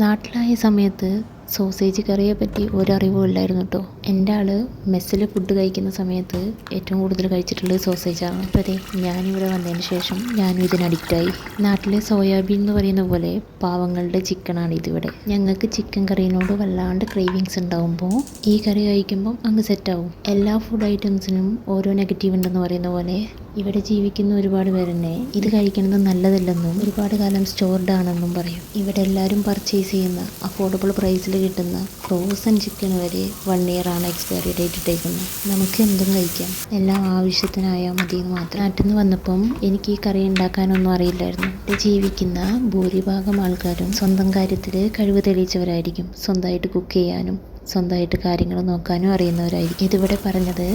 നാട്ടിലായ സമയത്ത് സോസേജ് കറിയെ പറ്റി ഒരറിവും ഇല്ലായിരുന്നു കേട്ടോ. എൻ്റെ ആൾ മെസ്സിൽ ഫുഡ് കഴിക്കുന്ന സമയത്ത് ഏറ്റവും കൂടുതൽ കഴിച്ചിട്ടുള്ളത് സോസേജാണ്. അപ്പോൾ അതെ, ഞാനിവിടെ വന്നതിന് ശേഷം ഞാനും ഇതിന് അഡിക്റ്റായി. നാട്ടിലെ സോയാബീൻ എന്ന് പറയുന്ന പോലെ പാവങ്ങളുടെ ചിക്കനാണ് ഇതിവിടെ. ഞങ്ങൾക്ക് ചിക്കൻ കറീനോട് വല്ലാണ്ട് ക്രേവിങ്സ് ഉണ്ടാകുമ്പോൾ ഈ കറി കഴിക്കുമ്പം അങ്ങ് സെറ്റാവും. എല്ലാ ഫുഡ് ഐറ്റംസിനും ഓരോ നെഗറ്റീവ് ഉണ്ടെന്ന് പറയുന്ന പോലെ ഇവിടെ ജീവിക്കുന്ന ഒരുപാട് പേർ തന്നെ ഇത് കഴിക്കുന്നത് നല്ലതല്ലെന്നും ഒരുപാട് കാലം സ്റ്റോർഡ് ആണെന്നും പറയും. ഇവിടെ എല്ലാവരും പർച്ചേസ് ചെയ്യുന്ന അഫോർഡബിൾ പ്രൈസിൽ കിട്ടുന്ന ഫ്രോസൺ ചിക്കൻ വരെ 1 ഇയർ ആണ് എക്സ്പയറി ഡേറ്റ് ഇട്ടേക്കുന്നത്. നമുക്ക് എന്തും കഴിക്കാം, എല്ലാം ആവശ്യത്തിനായാൽ മതി എന്ന് മാത്രം. നാട്ടിൽ നിന്ന് വന്നപ്പം എനിക്ക് ഈ കറി ഉണ്ടാക്കാനൊന്നും അറിയില്ലായിരുന്നു. ഇവിടെ ജീവിക്കുന്ന ഭൂരിഭാഗം ആൾക്കാരും സ്വന്തം കാര്യത്തിൽ കഴിവ് തെളിയിച്ചവരായിരിക്കും. സ്വന്തമായിട്ട് കുക്ക് ചെയ്യാനും സ്വന്തമായിട്ട് കാര്യങ്ങൾ നോക്കാനും അറിയുന്നവരായിരിക്കും. ഇതിവിടെ പറഞ്ഞത്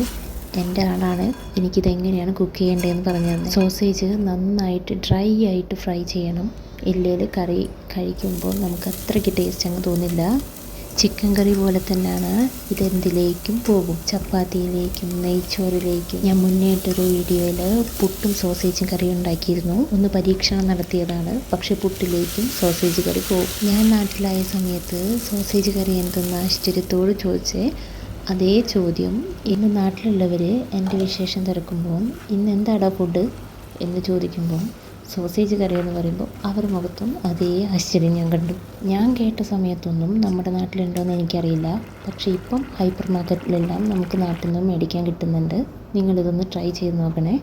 എൻ്റെ ആളാണ് എനിക്കിതെങ്ങനെയാണ് കുക്ക് ചെയ്യേണ്ടതെന്ന് പറഞ്ഞു തന്നെ. സോസേജ് നന്നായിട്ട് ഡ്രൈ ആയിട്ട് ഫ്രൈ ചെയ്യണം, ഇല്ലെങ്കിൽ കറി കഴിക്കുമ്പോൾ നമുക്ക് അത്രയ്ക്ക് ടേസ്റ്റ് അങ്ങ് തോന്നില്ല. ചിക്കൻ കറി പോലെ തന്നെയാണ് ഇതെന്തിലേക്കും പോകും, ചപ്പാത്തിയിലേക്കും നെയ്ച്ചോറിലേക്കും. ഞാൻ മുന്നേ ഇട്ടൊരു വീഡിയോയിൽ പുട്ടും സോസേജും കറി ഉണ്ടാക്കിയിരുന്നു. ഒന്ന് പരീക്ഷണം നടത്തിയതാണ്. പക്ഷേ പുട്ടിലേക്കും സോസേജ് കറി പോകും. ഞാൻ നാട്ടിലായ സമയത്ത് സോസേജ് കറി എന്തെന്ന് ആശ്ചര്യത്തോട് ചോദിച്ചേ അതേ ചോദ്യം ഇന്ന് നാട്ടിലുള്ളവർ എൻ്റെ വിശേഷം തിരക്കുമ്പോൾ ഇന്ന് എന്താടാ ഫുഡ് എന്ന് ചോദിക്കുമ്പോൾ സോസേജ് കറി എന്ന് പറയുമ്പോൾ അവർ മുഖത്തും അതേ ആശ്ചര്യം ഞാൻ കണ്ടു. ഞാൻ കേട്ട സമയത്തൊന്നും നമ്മുടെ നാട്ടിലുണ്ടോയെന്ന് എനിക്കറിയില്ല. പക്ഷേ ഇപ്പം ഹൈപ്പർ മാർക്കറ്റിലെല്ലാം നമുക്ക് നാട്ടിൽ നിന്ന് മേടിക്കാൻ കിട്ടുന്നുണ്ട്. നിങ്ങളിതൊന്ന് ട്രൈ ചെയ്ത് നോക്കണേ.